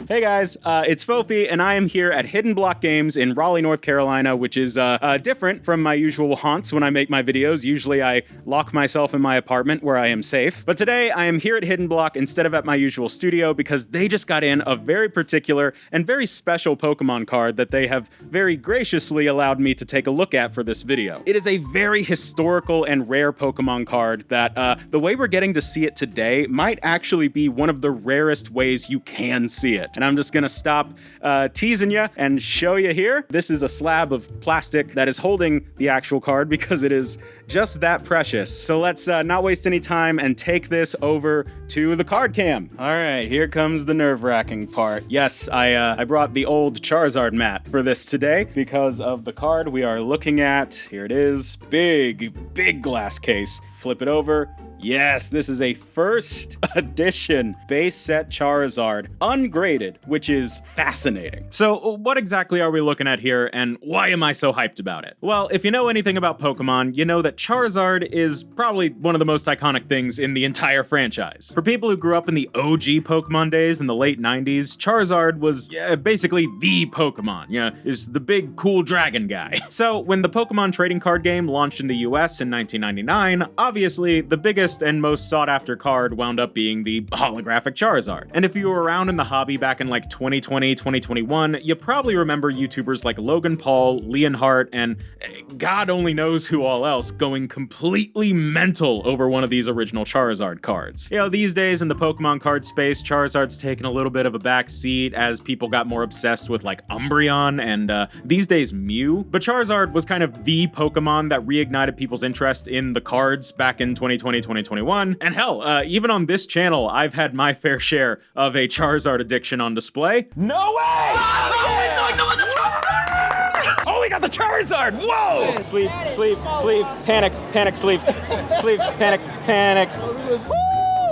Hey guys, it's Foafy, and I am here at Hidden Block Games in Raleigh, North Carolina, which is different from my usual haunts when I make my videos. Usually I lock myself in my apartment where I am safe. But today I am here at Hidden Block instead of at my usual studio because they just got in a very particular and very special Pokemon card that they have very graciously allowed me to take a look at for this video. It is a very historical and rare Pokemon card that the way we're getting to see it today might actually be one of the rarest ways you can see it. And I'm just gonna stop teasing you and show you here. This is a slab of plastic that is holding the actual card because it is just that precious. So let's not waste any time and take this over to the card cam. All right, here comes the nerve-wracking part. Yes, I brought the old Charizard mat for this today because of the card we are looking at. Here it is, big glass case. Flip it over. Yes, this is a first edition base set Charizard, ungraded, which is fascinating. So what exactly are we looking at here, and why am I so hyped about it? Well, if you know anything about Pokemon, you know that Charizard is probably one of the most iconic things in the entire franchise. For people who grew up in the OG Pokemon days in the late 90s, Charizard was basically the Pokemon, is the big cool dragon guy. So when the Pokemon trading card game launched in the US in 1999, obviously the biggest and most sought-after card wound up being the holographic Charizard. And if you were around in the hobby back in like 2020, 2021, you probably remember YouTubers like Logan Paul, Leonhardt, and God only knows who all else going completely mental over one of these original Charizard cards. These days in the Pokemon card space, Charizard's taken a little bit of a back seat as people got more obsessed with like Umbreon and these days Mew. But Charizard was kind of the Pokemon that reignited people's interest in the cards back in 2020, 2021. And hell, even on this channel, I've had my fair share of a Charizard addiction on display. No way! Oh, we got the Charizard! Whoa! Sleep, panic, sleep, panic. Woo!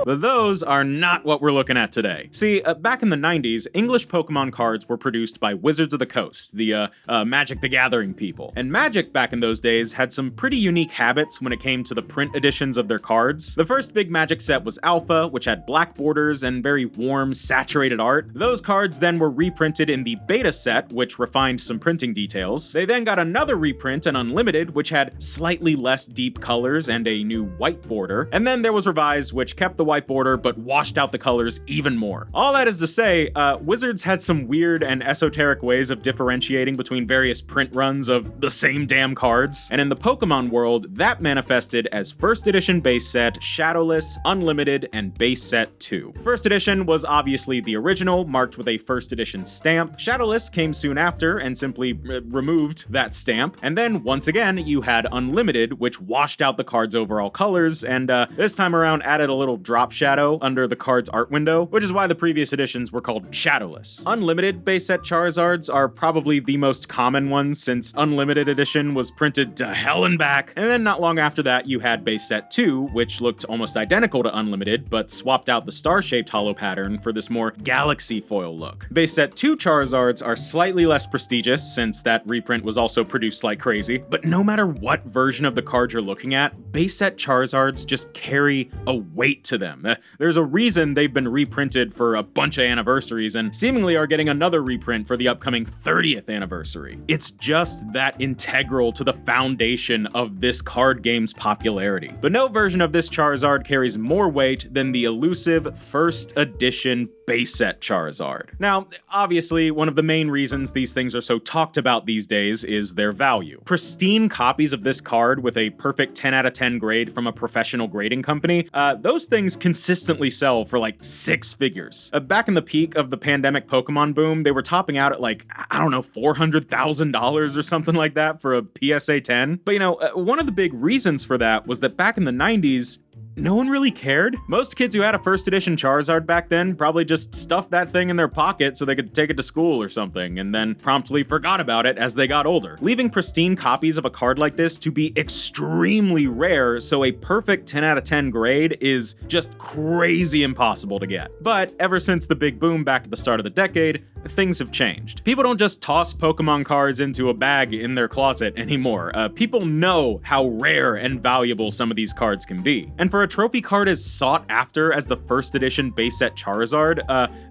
But those are not what we're looking at today. See, back in the 90s, English Pokemon cards were produced by Wizards of the Coast, the Magic the Gathering people. And Magic back in those days had some pretty unique habits when it came to the print editions of their cards. The first big Magic set was Alpha, which had black borders and very warm, saturated art. Those cards then were reprinted in the Beta set, which refined some printing details. They then got another reprint in Unlimited, which had slightly less deep colors and a new white border. And then there was Revised, which kept the white border but washed out the colors even more. All that is to say, Wizards had some weird and esoteric ways of differentiating between various print runs of the same damn cards, and in the Pokemon world, that manifested as First Edition Base Set, Shadowless, Unlimited, and Base Set 2. First Edition was obviously the original, marked with a First Edition stamp. Shadowless came soon after and simply removed that stamp, and then once again, you had Unlimited, which washed out the card's overall colors, and this time around added a little drop shadow under the card's art window, which is why the previous editions were called Shadowless. Unlimited base set Charizards are probably the most common ones since Unlimited Edition was printed to hell and back, and then not long after that you had base set 2, which looked almost identical to Unlimited, but swapped out the star-shaped holo pattern for this more galaxy foil look. Base set 2 Charizards are slightly less prestigious since that reprint was also produced like crazy, but no matter what version of the card you're looking at, base set Charizards just carry a weight to them. There's a reason they've been reprinted for a bunch of anniversaries and seemingly are getting another reprint for the upcoming 30th anniversary. It's just that integral to the foundation of this card game's popularity. But no version of this Charizard carries more weight than the elusive first edition base set Charizard. Now, obviously, one of the main reasons these things are so talked about these days is their value. Pristine copies of this card with a perfect 10 out of 10 grade from a professional grading company, those things consistently sell for like 6 figures. Back in the peak of the pandemic Pokemon boom, they were topping out at like, I don't know, $400,000 or something like that for a PSA 10. But one of the big reasons for that was that back in the 90s, no one really cared. Most kids who had a first edition Charizard back then probably just stuffed that thing in their pocket so they could take it to school or something, and then promptly forgot about it as they got older. Leaving pristine copies of a card like this to be extremely rare, so a perfect 10 out of 10 grade is just crazy impossible to get. But ever since the big boom back at the start of the decade, things have changed. People don't just toss Pokemon cards into a bag in their closet anymore. People know how rare and valuable some of these cards can be. And for a trophy card as sought after as the first edition base set Charizard,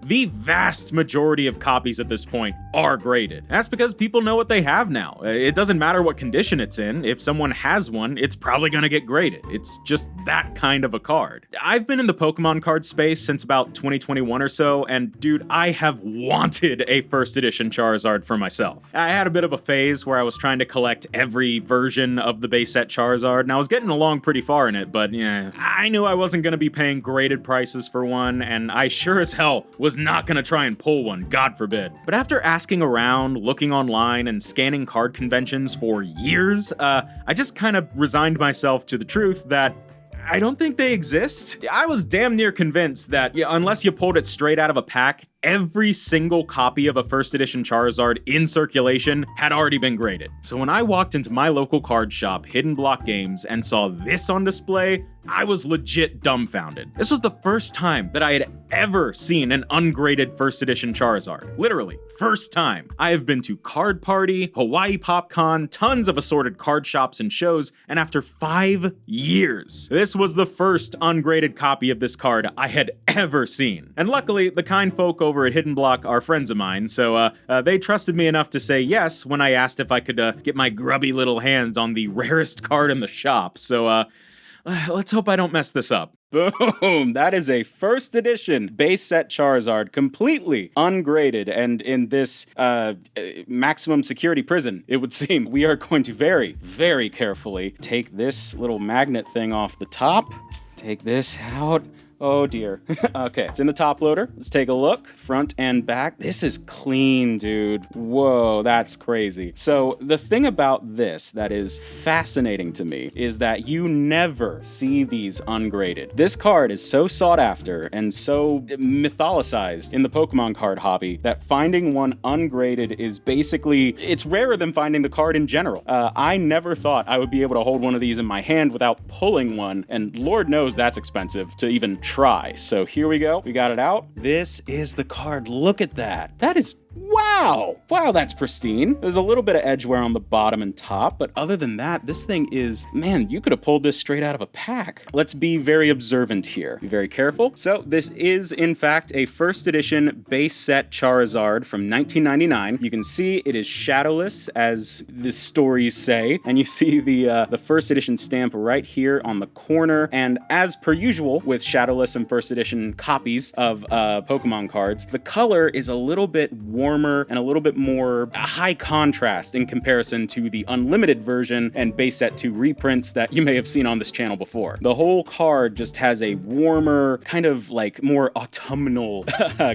the vast majority of copies at this point are graded. That's because people know what they have now. It doesn't matter what condition it's in. If someone has one, it's probably gonna get graded. It's just that kind of a card. I've been in the Pokemon card space since about 2021 or so, and dude, I have wanted a first edition Charizard for myself. I had a bit of a phase where I was trying to collect every version of the base set Charizard, and I was getting along pretty far in it, but yeah, I knew I wasn't gonna be paying graded prices for one, and I sure as hell was not gonna try and pull one, God forbid. But after asking around, looking online, and scanning card conventions for years, I just kind of resigned myself to the truth that I don't think they exist. I was damn near convinced that unless you pulled it straight out of a pack, every single copy of a first edition Charizard in circulation had already been graded. So when I walked into my local card shop, Hidden Block Games, and saw this on display, I was legit dumbfounded. This was the first time that I had ever seen an ungraded first edition Charizard. Literally, first time. I have been to Card Party, Hawaii PopCon, tons of assorted card shops and shows, and after 5 years, this was the first ungraded copy of this card I had ever seen. And luckily, the kind folk over at Hidden Block are friends of mine, so they trusted me enough to say yes when I asked if I could get my grubby little hands on the rarest card in the shop. So let's hope I don't mess this up. Boom! That is a first edition base set Charizard, completely ungraded, and in this maximum security prison, it would seem. We are going to very, very carefully take this little magnet thing off the top, take this out. Oh dear. Okay, it's in the top loader. Let's take a look, front and back. This is clean, dude. Whoa, that's crazy. So the thing about this that is fascinating to me is that you never see these ungraded. This card is so sought after and so mythologized in the Pokemon card hobby that finding one ungraded is basically, it's rarer than finding the card in general. I never thought I would be able to hold one of these in my hand without pulling one, and Lord knows that's expensive to even try. So here we go. We got it out. This is the card. Look at that. That is wow. Wow, that's pristine. There's a little bit of edge wear on the bottom and top, but other than that, this thing is, man, you could have pulled this straight out of a pack. Let's be very observant here. Be very careful. So this is, in fact, a first edition base set Charizard from 1999. You can see it is shadowless, as the stories say, and you see the first edition stamp right here on the corner. And as per usual with shadowless and first edition copies of Pokemon cards, the color is a little bit warmer and a little bit more high contrast in comparison to the unlimited version and base set 2 reprints that you may have seen on this channel before. The whole card just has a warmer, kind of like more autumnal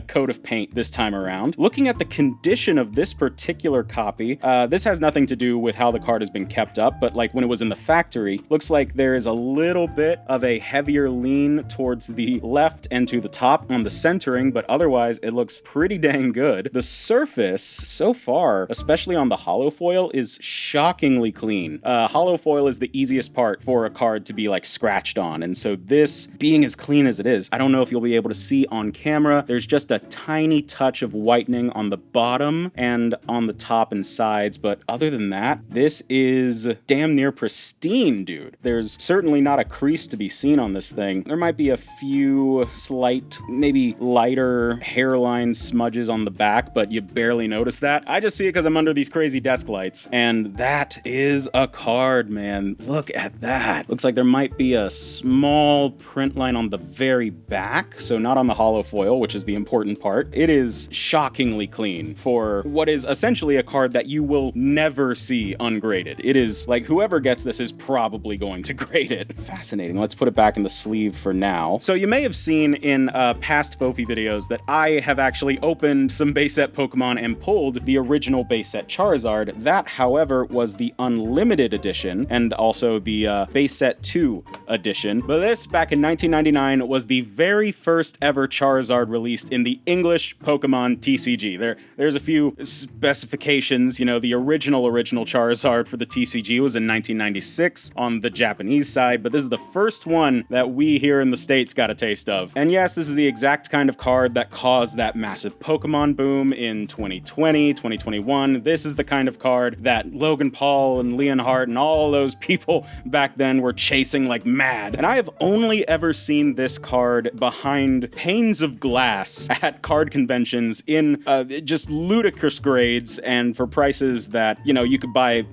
coat of paint this time around. Looking at the condition of this particular copy, this has nothing to do with how the card has been kept up, but like when it was in the factory, looks like there is a little bit of a heavier lean towards the left and to the top on the centering, but otherwise it looks pretty dang good. The surface so far, especially on the holo foil, is shockingly clean. Holo foil is the easiest part for a card to be like scratched on, and so this being as clean as it is, I don't know if you'll be able to see on camera, there's just a tiny touch of whitening on the bottom and on the top and sides, but other than that, this is damn near pristine, dude. There's certainly not a crease to be seen on this thing. There might be a few slight, maybe lighter hairline smudges on the back, but you barely notice that. I just see it because I'm under these crazy desk lights, and that is a card, man. Look at that. Looks like there might be a small print line on the very back, so not on the holo foil, which is the important part. It is shockingly clean for what is essentially a card that you will never see ungraded. It is like whoever gets this is probably going to grade it. Fascinating. Let's put it back in the sleeve for now. So you may have seen in past Foafy videos that I have actually opened some base set Pokemon and pulled the original base set Charizard. That, however, was the unlimited edition and also the base set 2 edition. But this, back in 1999, was the very first ever Charizard released in the English Pokemon TCG. There's a few specifications. You know, the original Charizard for the TCG was in 1996 on the Japanese side, but this is the first one that we here in the States got a taste of. And yes, this is the exact kind of card that caused that massive Pokemon boom in 2020, 2021. This is the kind of card that Logan Paul and Leonhardt and all those people back then were chasing like mad. And I have only ever seen this card behind panes of glass at card conventions in just ludicrous grades and for prices that, you could buy,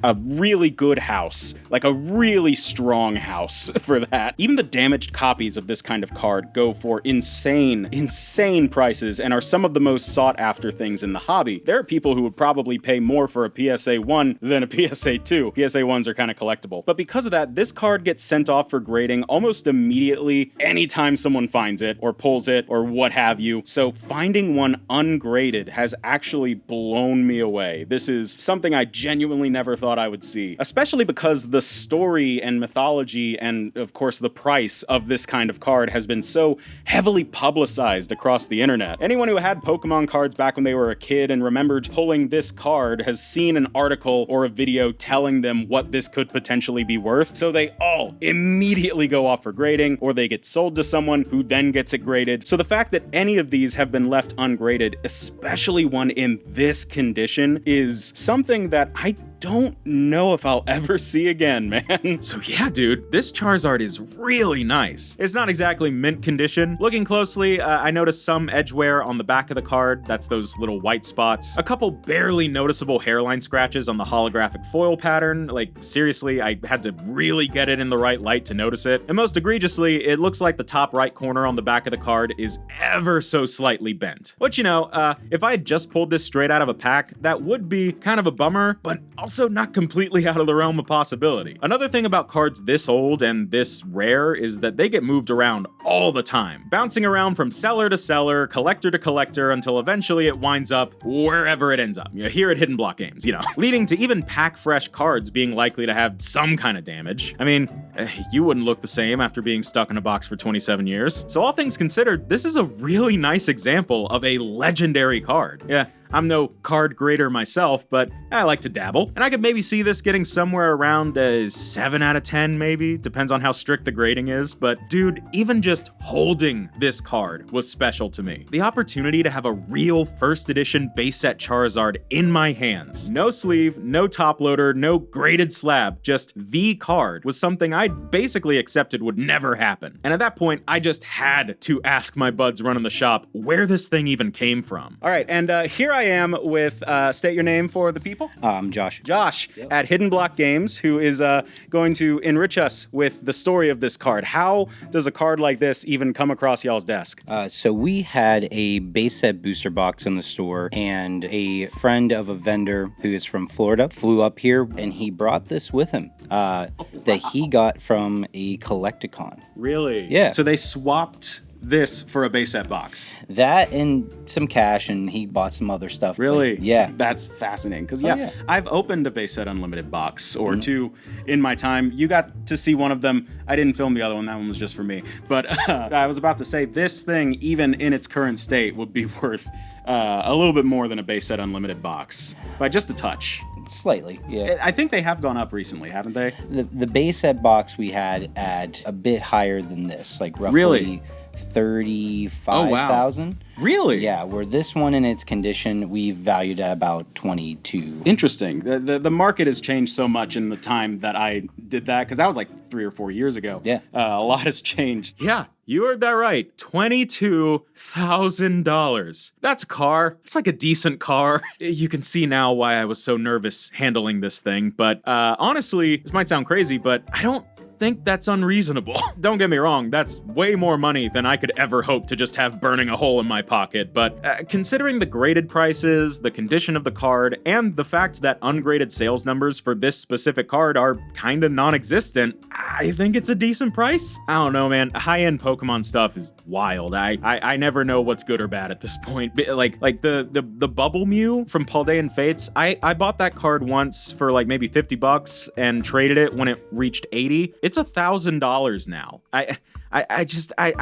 a really good house, like a really strong house for that. Even the damaged copies of this kind of card go for insane prices and are some of the most sought after things in the hobby. There are people who would probably pay more for a PSA 1 than a PSA 2. PSA 1s are kind of collectible. But because of that, this card gets sent off for grading almost immediately anytime someone finds it or pulls it or what have you. So finding one ungraded has actually blown me away. This is something I genuinely never thought I would see, especially because the story and mythology and, of course, the price of this kind of card has been so heavily publicized across the internet. Anyone who had Pokemon cards back when they were a kid and remembered pulling this card has seen an article or a video telling them what this could potentially be worth, so they all immediately go off for grading, or they get sold to someone who then gets it graded. So the fact that any of these have been left ungraded, especially one in this condition, is something that I don't know if I'll ever see again, man. So yeah, dude, this Charizard is really nice. It's not exactly mint condition. Looking closely, I noticed some edge wear on the back of the card. That's those little white spots. A couple barely noticeable hairline scratches on the holographic foil pattern. Like, seriously, I had to really get it in the right light to notice it. And most egregiously, it looks like the top right corner on the back of the card is ever so slightly bent. Which, if I had just pulled this straight out of a pack, that would be kind of a bummer, but also not completely out of the realm of possibility. Another thing about cards this old and this rare is that they get moved around all the time, bouncing around from seller to seller, collector to collector, until eventually it winds up wherever it ends up. Here at Hidden Block Games, leading to even pack-fresh cards being likely to have some kind of damage. I mean, you wouldn't look the same after being stuck in a box for 27 years. So all things considered, this is a really nice example of a legendary card. Yeah, I'm no card grader myself, but I like to dabble, and I could maybe see this getting somewhere around a 7 out of 10 maybe, depends on how strict the grading is, but dude, even just holding this card was special to me. The opportunity to have a real first edition base set Charizard in my hands, no sleeve, no top loader, no graded slab, just the card, was something I basically accepted would never happen. And at that point, I just had to ask my buds running the shop where this thing even came from. All right, and here I am with, state your name for the people. I'm Josh. Josh, yep, at Hidden Block Games, who is going to enrich us with the story of this card. How does a card like this even come across y'all's desk? So we had a base set booster box in the store, and a friend of a vendor who is from Florida flew up here, and he brought this with him that he got from a Collecticon. Really? Yeah. So they swapped this for a base set box. That and some cash, and he bought some other stuff. Really? But yeah. That's fascinating, because I've opened a base set unlimited box or two in my time. You got to see one of them. I didn't film the other one. That one was just for me. But I was about to say, this thing, even in its current state, would be worth a little bit more than a base set unlimited box, by just a touch. Slightly, yeah. I think they have gone up recently, haven't they? The base set box we had at a bit higher than this, like roughly really? 35,000. Really? Yeah, where this one in its condition, we valued at about 22. Interesting. The market has changed so much in the time that I did that, because that was like 3 or 4 years ago. Yeah. A lot has changed. Yeah, you heard that right. $22,000. That's a car. It's like a decent car. You can see now why I was so nervous handling this thing, but honestly, this might sound crazy, but I don't think that's unreasonable. Don't get me wrong, that's way more money than I could ever hope to just have burning a hole in my pocket, but considering the graded prices, the condition of the card, and the fact that ungraded sales numbers for this specific card are kinda non-existent, I think it's a decent price. I don't know, man. High-end Pokemon stuff is wild. I never know what's good or bad at this point. Like the Bubble Mew from Paldean Fates, I bought that card once for like maybe $50 and traded it when it reached 80. It's $1,000 now. I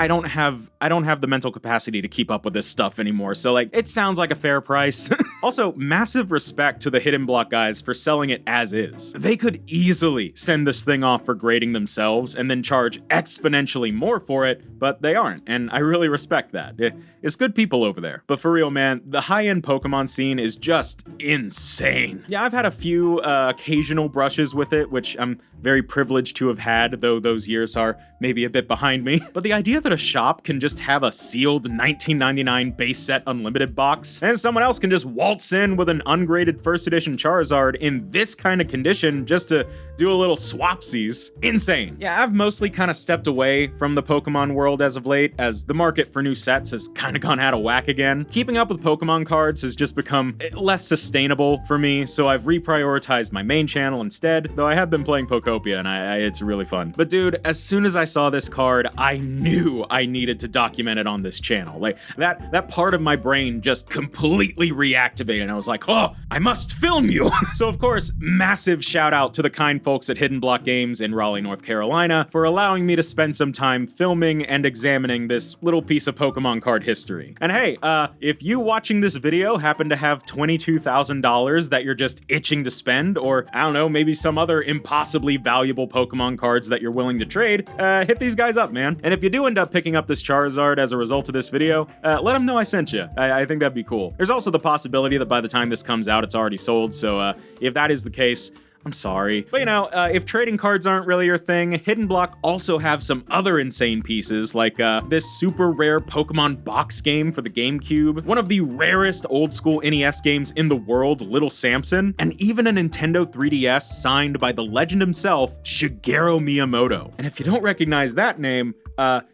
don't have the mental capacity to keep up with this stuff anymore. So like, it sounds like a fair price. Also, massive respect to the Hidden Block guys for selling it as is. They could easily send this thing off for grading themselves and then charge exponentially more for it, but they aren't, and I really respect that. It's good people over there. But for real, man, the high-end Pokemon scene is just insane. Yeah, I've had a few occasional brushes with it, which I'm very privileged to have had, though those years are maybe a bit behind me. But the idea that a shop can just have a sealed $19.99 base set unlimited box, and someone else can just waltz in with an ungraded first edition Charizard in this kind of condition just to do a little swapsies. Insane. Yeah, I've mostly kind of stepped away from the Pokemon world as of late, as the market for new sets has kind of gone out of whack again. Keeping up with Pokemon cards has just become less sustainable for me, so I've reprioritized my main channel instead, though I have been playing Pokopia, and it's really fun. But dude, as soon as I saw this card, I knew I needed to document it on this channel. Like, that part of my brain just completely reactivated, and I was like, oh, I must film you! So of course, massive shout out to the kind folks at Hidden Block Games in Raleigh, North Carolina, for allowing me to spend some time filming and examining this little piece of Pokemon card history. And hey, if you watching this video happen to have $22,000 that you're just itching to spend, or I don't know, maybe some other impossibly valuable Pokemon cards that you're willing to trade, hit these guys up, man. And if you do end up picking up this Charizard as a result of this video, let them know I sent you. I think that'd be cool. There's also the possibility that by the time this comes out, it's already sold, so if that is the case, I'm sorry. But you know, if trading cards aren't really your thing, Hidden Block also have some other insane pieces, like this super rare Pokemon box game for the GameCube, one of the rarest old school NES games in the world, Little Samson, and even a Nintendo 3DS signed by the legend himself, Shigeru Miyamoto. And if you don't recognize that name,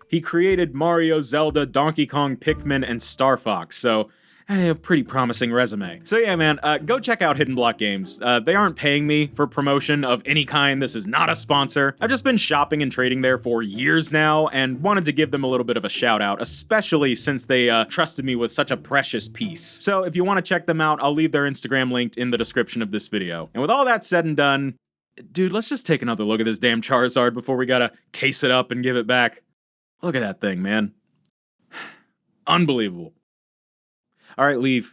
he created Mario, Zelda, Donkey Kong, Pikmin, and Star Fox, so a pretty promising resume. So yeah, man, go check out Hidden Block Games. They aren't paying me for promotion of any kind. This is not a sponsor. I've just been shopping and trading there for years now and wanted to give them a little bit of a shout out, especially since they trusted me with such a precious piece. So if you want to check them out, I'll leave their Instagram linked in the description of this video. And with all that said and done, dude, let's just take another look at this damn Charizard before we gotta case it up and give it back. Look at that thing, man. Unbelievable. All right, leave.